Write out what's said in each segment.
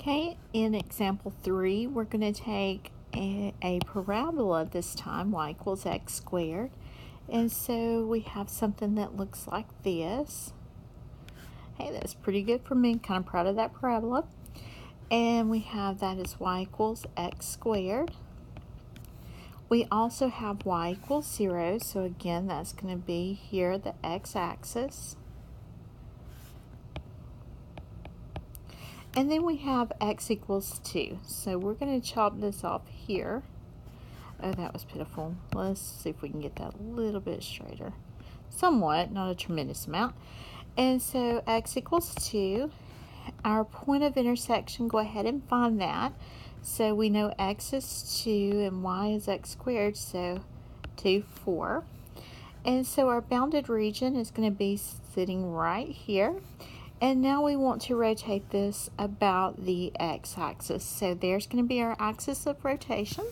Okay, in example 3, we're going to take a parabola this time, y equals x squared. And so we have something that looks like this. Hey, that's pretty good for me. Kind of proud of that parabola. And we have that as y equals x squared. We also have y equals 0. So again, that's going to be here the x-axis. And then we have x equals 2. So we're going to chop this off here. Oh, that was pitiful. Let's see if we can get that a little bit straighter. Somewhat, not a tremendous amount. And so x equals 2. Our point of intersection, go ahead and find that. So we know x is 2 and y is x squared, so 2, 4. And so our bounded region is going to be sitting right here. And now we want to rotate this about the x-axis. So there's going to be our axis of rotation.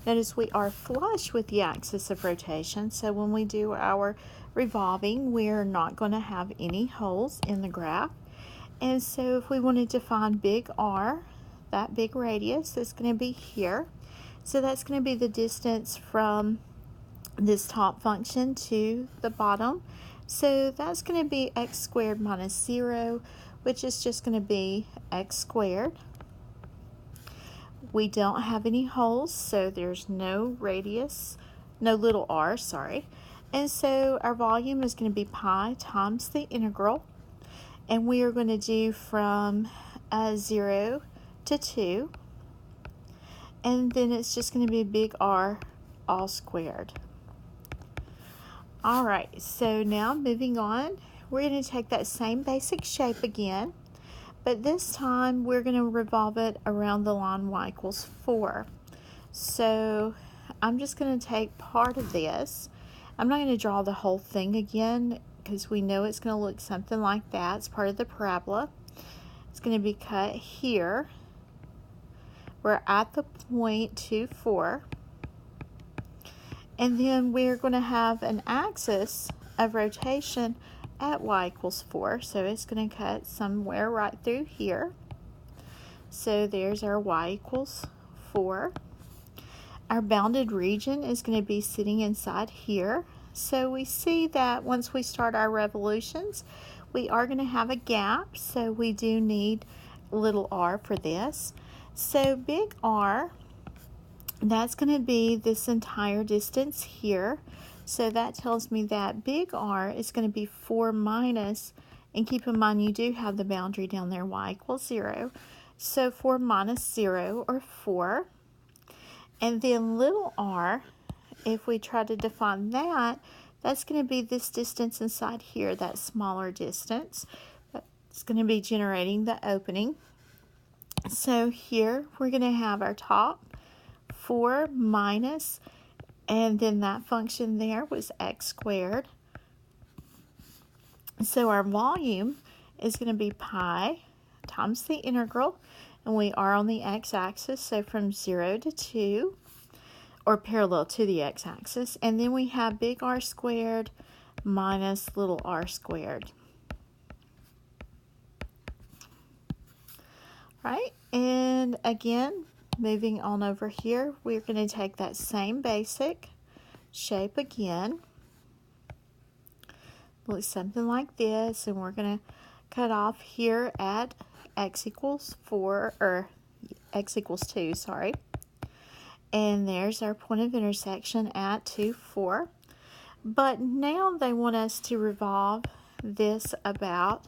Notice we are flush with the axis of rotation. So when we do our revolving, we're not going to have any holes in the graph. And so if we wanted to find big R, that big radius is going to be here. So that's going to be the distance from this top function to the bottom. So that's going to be x squared minus 0, which is just going to be x squared. We don't have any holes, so there's no radius, no little r, sorry. And so our volume is going to be pi times the integral. And we are going to do from 0 to 2. And then it's just going to be big R all squared. All right, so now moving on, we're going to take that same basic shape again, but this time we're going to revolve it around the line y equals 4. So I'm just going to take part of this. I'm not going to draw the whole thing again because we know it's going to look something like that. It's part of the parabola. It's going to be cut here. We're at the point 2, 4. And then we're going to have an axis of rotation at y equals 4. So it's going to cut somewhere right through here. So there's our y equals 4. Our bounded region is going to be sitting inside here. So we see that once we start our revolutions, we are going to have a gap. So we do need little r for this. So big R, that's going to be this entire distance here. So that tells me that big R is going to be 4 minus, and keep in mind you do have the boundary down there, y equals 0. So 4 minus 0, or 4. And then little r, if we try to define that, that's going to be this distance inside here, that smaller distance. It's going to be generating the opening. So here we're going to have our top 4 minus, and then that function there was x squared. So our volume is going to be pi times the integral, and we are on the x-axis, so from 0 to 2, or parallel to the x-axis. And then we have big R squared minus little r squared. Right, and again, moving on over here, we're going to take that same basic shape again. Looks something like this, and we're going to cut off here at x equals 4, or x equals 2, sorry. And there's our point of intersection at 2, 4. But now they want us to revolve this about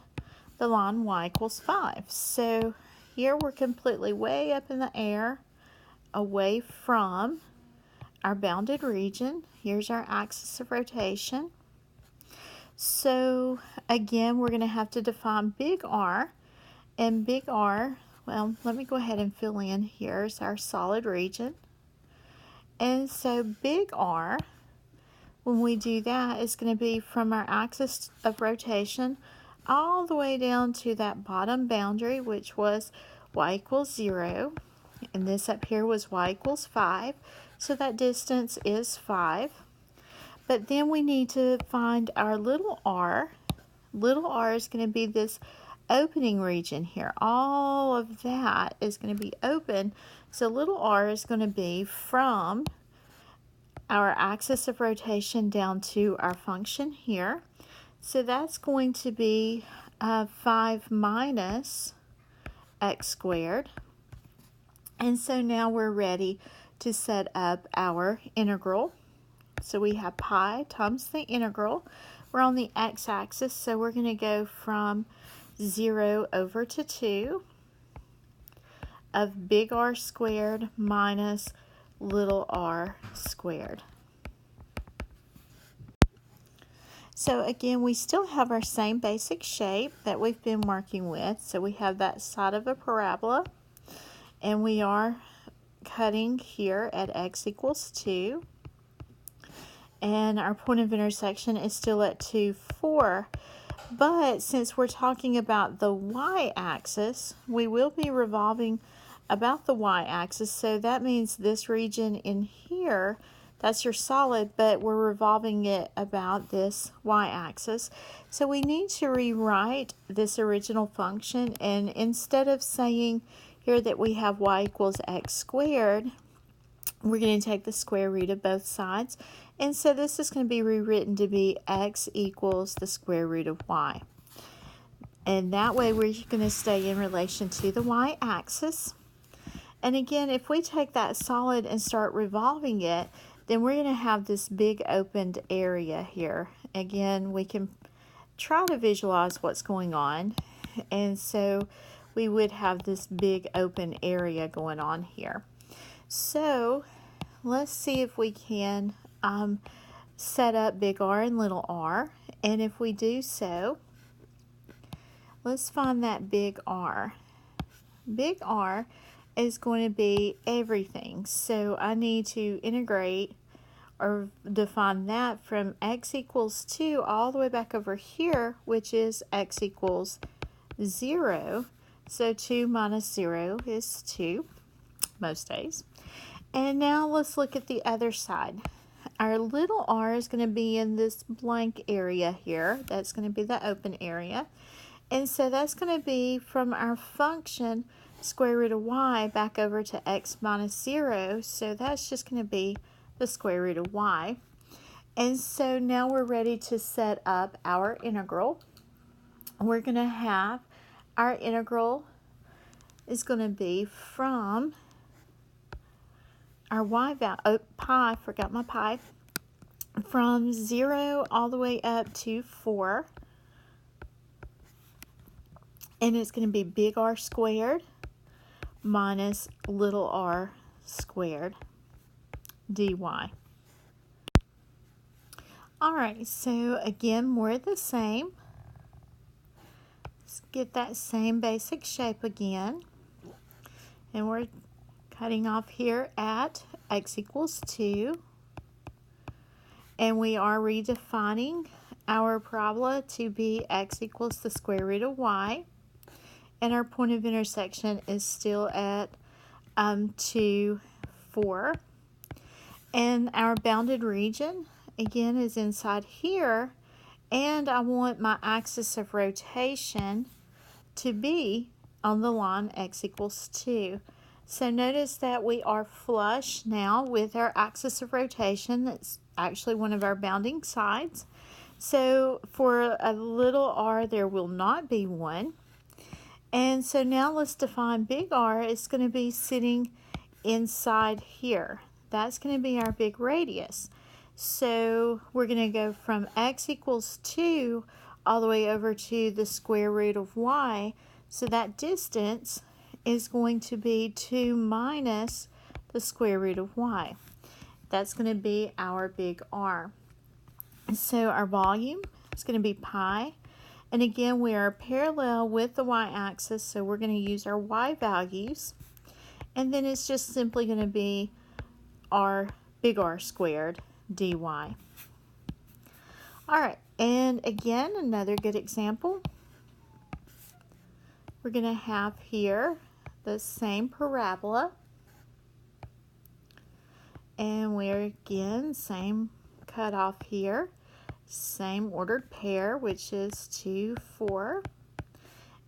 the line y equals 5. So here we're completely way up in the air, away from our bounded region. Here's our axis of rotation. So again, we're going to have to define big R. And big R, well, let me go ahead and fill in. Here's our solid region. And so big R, when we do that, is going to be from our axis of rotation all the way down to that bottom boundary, which was y equals 0. And this up here was y equals 5. So that distance is 5. But then we need to find our little r. Little r is going to be this opening region here. All of that is going to be open. So little r is going to be from our axis of rotation down to our function here. So that's going to be 5 minus x squared. And so now we're ready to set up our integral. So we have pi times the integral. We're on the x-axis, so we're going to go from 0 over to 2 of big R squared minus little r squared. So again, we still have our same basic shape that we've been working with. So we have that side of a parabola, and we are cutting here at x equals 2. And our point of intersection is still at 2, 4. But since we're talking about the y-axis, we will be revolving about the y-axis. So that means this region in here, that's your solid, but we're revolving it about this y-axis. So we need to rewrite this original function, and instead of saying here that we have y equals x squared, we're going to take the square root of both sides. And so this is going to be rewritten to be x equals the square root of y. And that way we're going to stay in relation to the y-axis. And again, if we take that solid and start revolving it, then we're going to have this big opened area here. Again, we can try to visualize what's going on. And so we would have this big open area going on here. So let's see if we can set up big R and little r. And if we do so, let's find that big R. Big R is going to be everything. So I need to integrate or define that from x equals 2 all the way back over here, which is x equals 0. So 2 minus 0 is 2 most days. And now let's look at the other side. Our little r is going to be in this blank area here. That's going to be the open area. And so that's going to be from our function square root of y back over to x minus 0. So that's just going to be the square root of y. And so now we're ready to set up our integral. We're going to have our integral is going to be from our y value, pi, forgot my pi, from 0 all the way up to 4. And it's going to be big R squared minus little r squared dy. Alright, so again, more of the same. Let's get that same basic shape again. And we're cutting off here at x equals 2. And we are redefining our parabola to be x equals the square root of y. And our point of intersection is still at 2, 4. And our bounded region, again, is inside here. And I want my axis of rotation to be on the line x equals 2. So notice that we are flush now with our axis of rotation. That's actually one of our bounding sides. So for a little r, there will not be one. And so now let's define big R. It's going to be sitting inside here. That's going to be our big radius. So we're going to go from x equals 2 all the way over to the square root of y. So that distance is going to be 2 minus the square root of y. That's going to be our big R. So our volume is going to be pi. And again, we are parallel with the y-axis, so we're going to use our y values. And then it's just simply going to be our big R squared dy. All right, and again, another good example. We're going to have here the same parabola. And we're again, same cutoff here. Same ordered pair, which is 2, 4.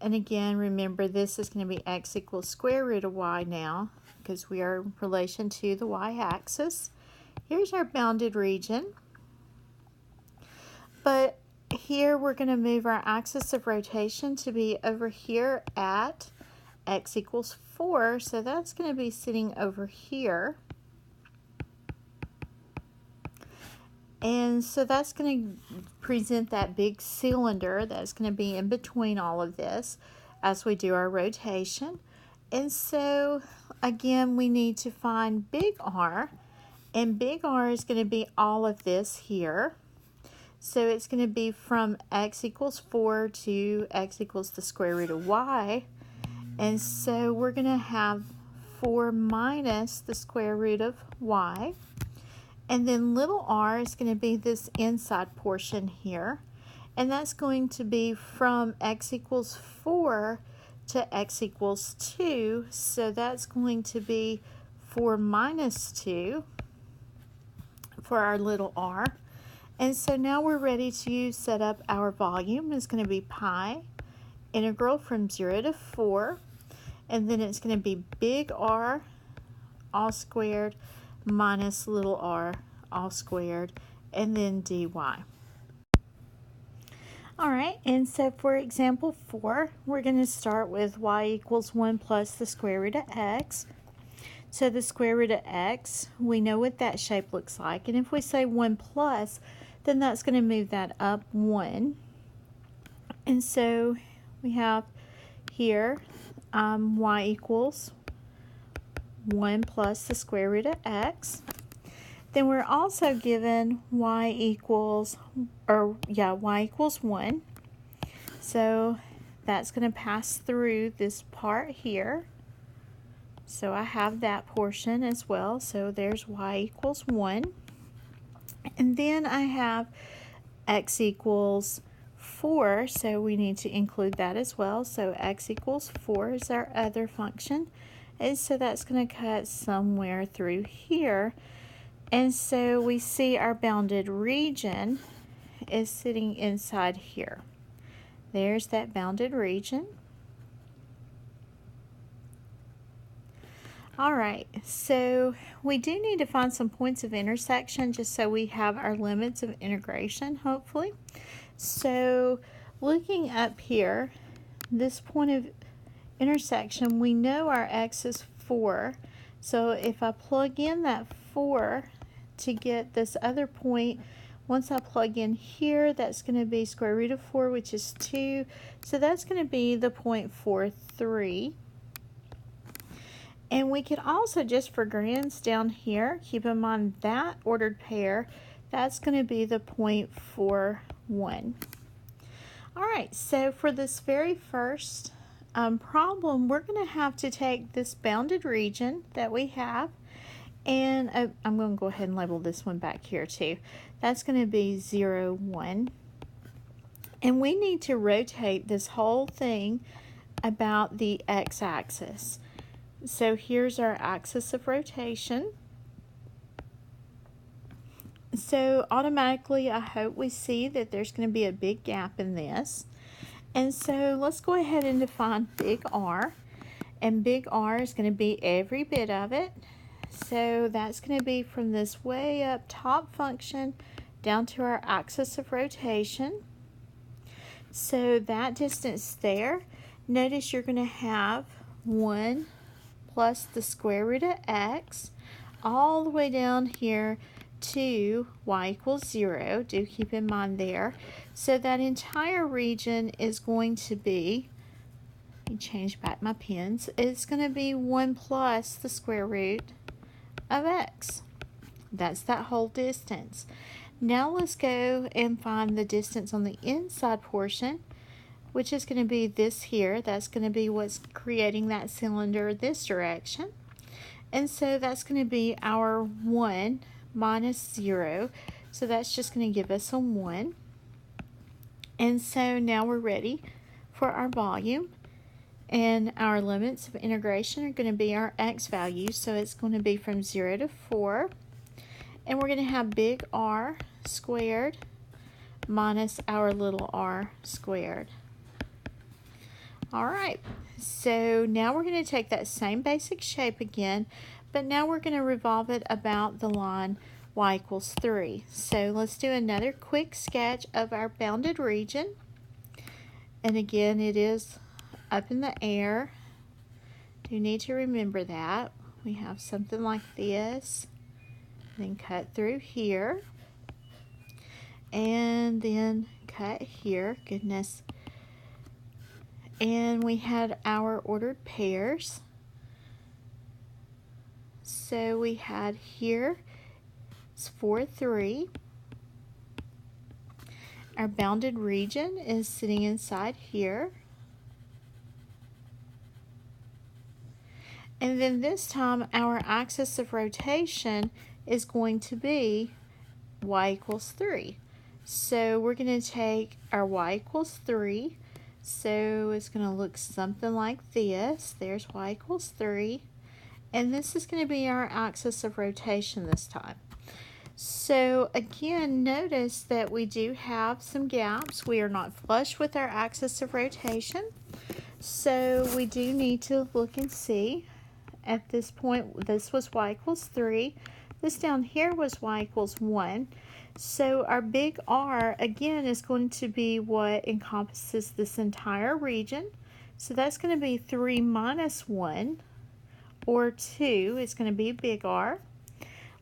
And again, remember this is going to be x equals square root of y now, because we are in relation to the y-axis. Here's our bounded region. But here we're going to move our axis of rotation to be over here at x equals 4. So that's going to be sitting over here. And so that's going to present that big cylinder that's going to be in between all of this as we do our rotation. And so again, we need to find big R, and big R is going to be all of this here. So it's going to be from x equals 4 to x equals the square root of y. And so we're going to have 4 minus the square root of y. And then little r is going to be this inside portion here. And that's going to be from x equals 4 to x equals 2. So that's going to be 4 minus 2 for our little r. And so now we're ready to set up our volume. It's going to be pi integral from 0 to 4. And then it's going to be big R all squared minus little r all squared, and then dy. Alright, and so for example 4, we're going to start with y equals 1 plus the square root of x. So the square root of x, we know what that shape looks like. And if we say 1 plus, then that's going to move that up 1. And so we have here y equals 1 plus the square root of x. Then we're also given y equals 1. So that's going to pass through this part here. So I have that portion as well. So there's y equals 1. And then I have x equals 4. So we need to include that as well. So x equals 4 is our other function. And so that's going to cut somewhere through here. And so we see our bounded region is sitting inside here. There's that bounded region. Alright, so we do need to find some points of intersection just so we have our limits of integration, hopefully. So looking up here, this point of intersection, we know our x is 4. So if I plug in that 4 to get this other point, once I plug in here, that's going to be square root of 4, which is 2. So that's going to be the point 43. And we could also, just for grams down here, keep in mind that ordered pair, that's going to be the point 41. Alright, so for this very first problem, we're going to have to take this bounded region that we have, and I'm going to go ahead and label this one back here too. That's going to be 0, 1. And we need to rotate this whole thing about the x-axis. So here's our axis of rotation. So automatically, I hope we see that there's going to be a big gap in this. And so let's go ahead and define big R. And big R is going to be every bit of it. So that's going to be from this way up top function down to our axis of rotation. So that distance there, notice you're going to have 1 plus the square root of x all the way down here to y equals 0. Do keep in mind there. So that entire region is going to be, let me change back my pens, it's going to be 1 plus the square root of x. That's that whole distance. Now let's go and find the distance on the inside portion, which is going to be this here. That's going to be what's creating that cylinder this direction. And so that's going to be our 1 minus 0. So that's just going to give us a 1. And so now we're ready for our volume. And our limits of integration are going to be our x values. So it's going to be from 0 to 4. And we're going to have big R squared minus our little r squared. All right, so now we're going to take that same basic shape again, but now we're going to revolve it about the line y equals 3. So let's do another quick sketch of our bounded region. And again, it is up in the air. You need to remember that. We have something like this, then cut through here, and then cut here. Goodness. And we had our ordered pairs. So we had here, it's 4, 3. Our bounded region is sitting inside here. And then this time, our axis of rotation is going to be y equals 3. So we're going to take our y equals 3. So it's going to look something like this. There's y equals 3. And this is going to be our axis of rotation this time. So again, notice that we do have some gaps. We are not flush with our axis of rotation. So we do need to look and see. At this point, this was y equals 3. This down here was y equals 1. So our big R, again, is going to be what encompasses this entire region. So that's going to be 3 minus 1, or 2. It's going to be big R.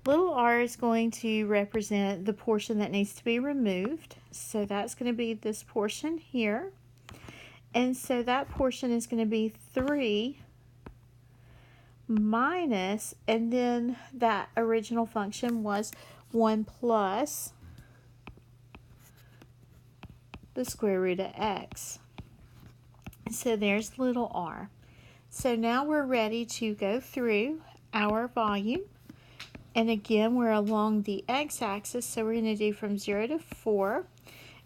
Little r is going to represent the portion that needs to be removed. So that's going to be this portion here. And so that portion is going to be 3 minus, and then that original function was 1 plus the square root of x. So there's little r. So now we're ready to go through our volume. And again, we're along the x-axis, so we're going to do from 0 to 4.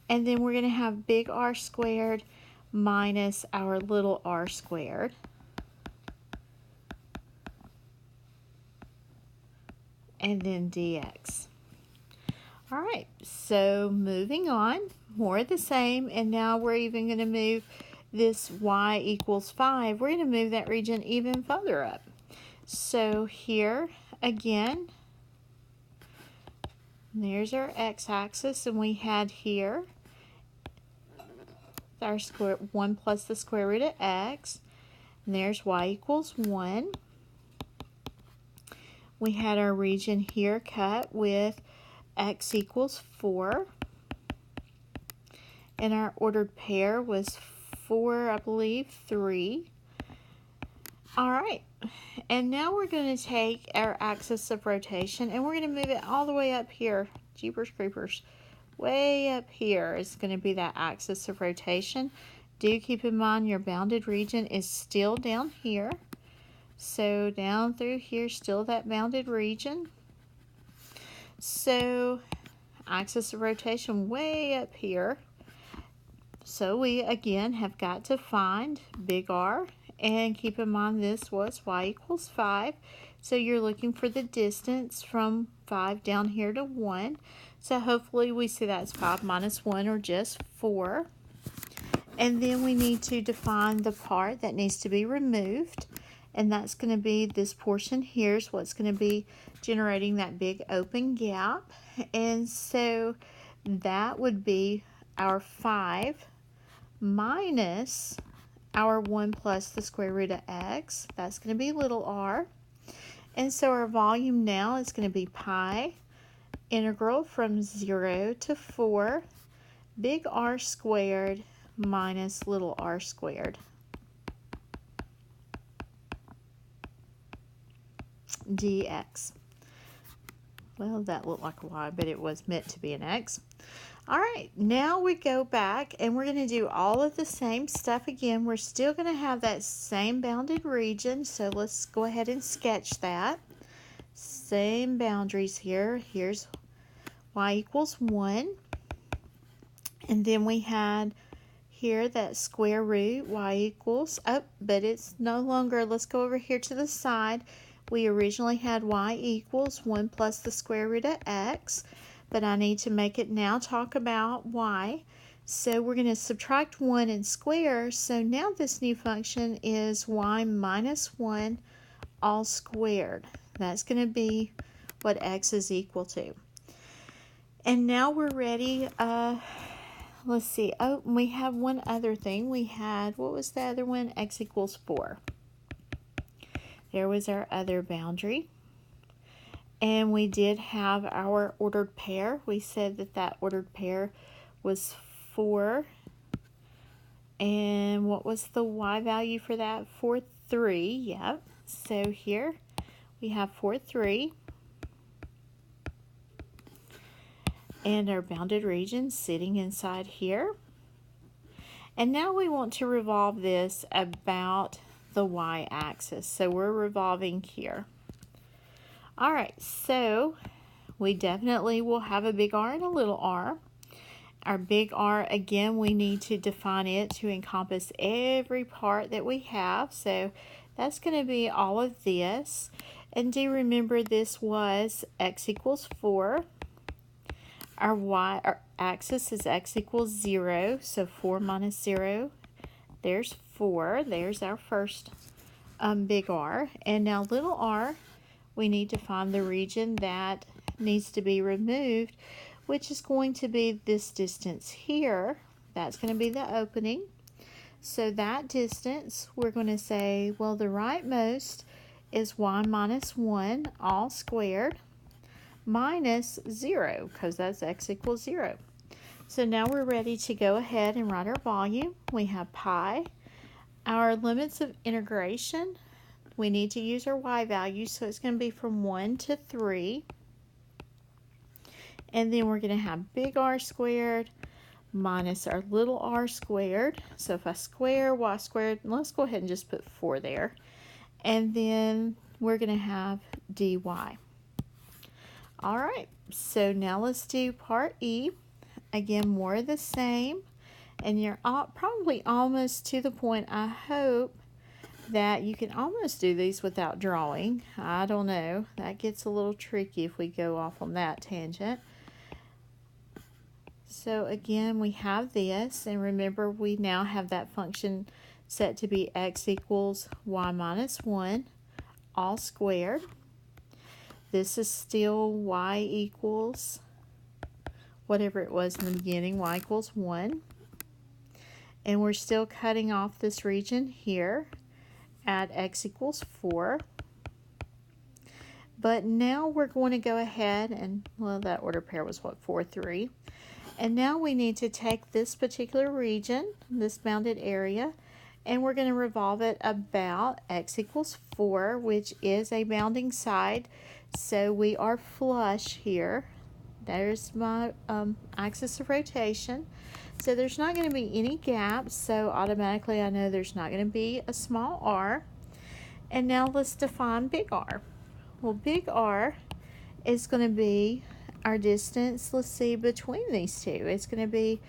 And then we're going to have big R squared minus our little r squared. And then dx. All right, so moving on, more of the same, and now we're even going to move this y equals 5. We're going to move that region even further up. So here, again, there's our x-axis, and we had here our 1 plus the square root of x, and there's y equals 1. We had our region here cut with x equals 4, and our ordered pair was 4, I believe, 3. All right, and now we're going to take our axis of rotation, and we're going to move it all the way up here. Jeepers creepers. Way up here is going to be that axis of rotation. Do keep in mind your bounded region is still down here. So down through here, still that bounded region. So axis of rotation way up here. So we again have got to find big R, and keep in mind this was y equals 5. So you're looking for the distance from 5 down here to 1. So hopefully we see that's 5 minus 1, or just 4. And then we need to define the part that needs to be removed. And that's going to be this portion here is what's going to be generating that big open gap. And so that would be our 5 minus our 1 plus the square root of x. That's going to be little r. And so our volume now is going to be pi integral from 0 to 4 big R squared minus little r squared dx. Well, that looked like a y, but it was meant to be an x. All right, now we go back and we're going to do all of the same stuff again. We're still going to have that same bounded region, so let's go ahead and sketch that. Same boundaries here. Here's y equals 1. And then we had here that square root y equals, but it's no longer. Let's go over here to the side. We originally had y equals 1 plus the square root of x, but I need to make it now talk about y. So we're going to subtract 1 and square. So now this new function is y minus 1 all squared. That's going to be what x is equal to. And now we're ready. Let's see. Oh, we have one other thing. We had, what was the other one? X equals 4. There was our other boundary. And we did have our ordered pair. We said that that ordered pair was 4. And what was the y value for that? 4, 3. Yep. So here we have 4, 3. And our bounded region sitting inside here. And now we want to revolve this about the y-axis. So we're revolving here. All right, so we definitely will have a big R and a little r. Our big R, again, we need to define it to encompass every part that we have. So that's going to be all of this. And do remember this was x equals 4. Our y-axis is x equals 0. So 4 minus 0, there's 4. There's our first big R. And now little r, we need to find the region that needs to be removed, which is going to be this distance here. That's going to be the opening. So that distance, we're going to say, well, the rightmost is y minus 1 all squared minus 0, because that's x equals 0. So now we're ready to go ahead and write our volume. We have pi. Our limits of integration, we need to use our y value, so it's going to be from 1 to 3. And then we're going to have big R squared minus our little r squared. So if I square y squared, let's go ahead and just put 4 there. And then we're going to have dy. All right, so now let's do part E. Again, more of the same. And you're probably almost to the point, I hope, that you can almost do these without drawing. I don't know. That gets a little tricky if we go off on that tangent. So again, we have this, and remember we now have that function set to be x equals y minus 1 all squared. This is still y equals whatever it was in the beginning, y equals 1. And we're still cutting off this region here at x equals 4. But now we're going to go ahead and, well, that order pair was what, 4, 3. And now we need to take this particular region, this bounded area, and we're going to revolve it about x equals 4, which is a bounding side. So we are flush here. There's my axis of rotation. So there's not going to be any gaps, so automatically I know there's not going to be a small r. And now let's define big R. Well, big R is going to be our distance, let's see, between these two. It's going to be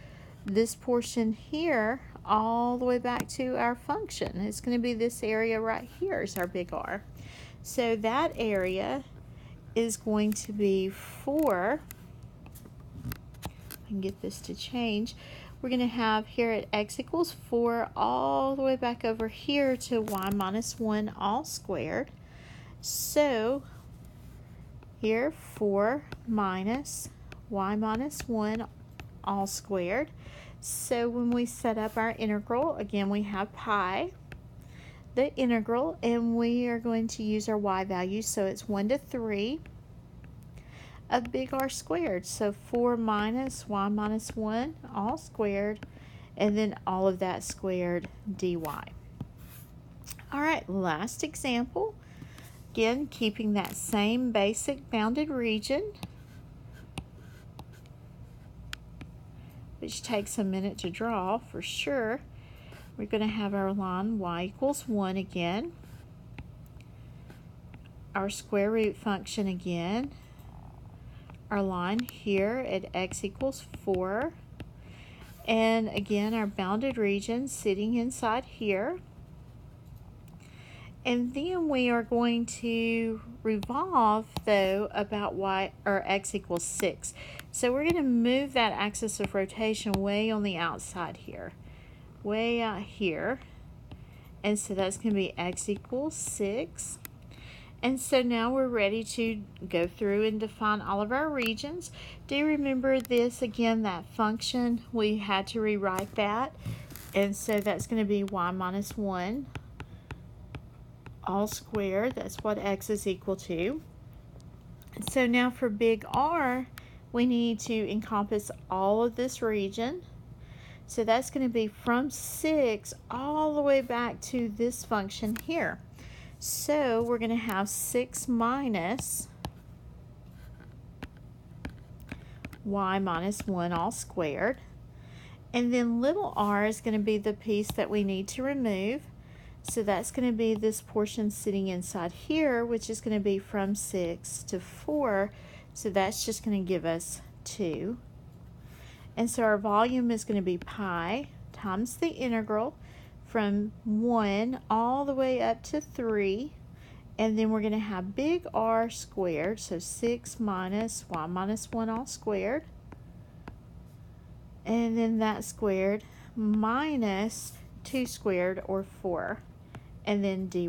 this portion here all the way back to our function. It's going to be this area right here is our big R. So that area is going to be 4. I can get this to change. We're going to have here at x equals 4 all the way back over here to y minus 1 all squared. So here 4 minus y minus 1 all squared. So when we set up our integral, again we have pi, the integral, and we are going to use our y value, so it's 1 to 3 of big R squared. So 4 minus y minus 1 all squared, and then all of that squared dy. All right, last example. Again, keeping that same basic bounded region, which takes a minute to draw for sure. We're going to have our line y equals 1 again. Our square root function again. Our line here at x equals 4. And again, our bounded region sitting inside here. And then we are going to revolve, though, about y or x equals 6. So we're going to move that axis of rotation way on the outside here, way out here. And so that's going to be x equals 6. And so now we're ready to go through and define all of our regions. Do you remember this again, that function? We had to rewrite that. And so that's going to be y minus 1 all squared. That's what x is equal to. And so now for big R, we need to encompass all of this region. So that's going to be from 6 all the way back to this function here. So we're going to have 6 minus y minus 1 all squared. And then little r is going to be the piece that we need to remove. So that's going to be this portion sitting inside here, which is going to be from 6 to 4. So that's just going to give us 2. And so our volume is going to be pi times the integral from 1 all the way up to 3. And then we're going to have big R squared, so 6 minus y minus 1 all squared. And then that squared minus 2 squared, or 4. And then dy.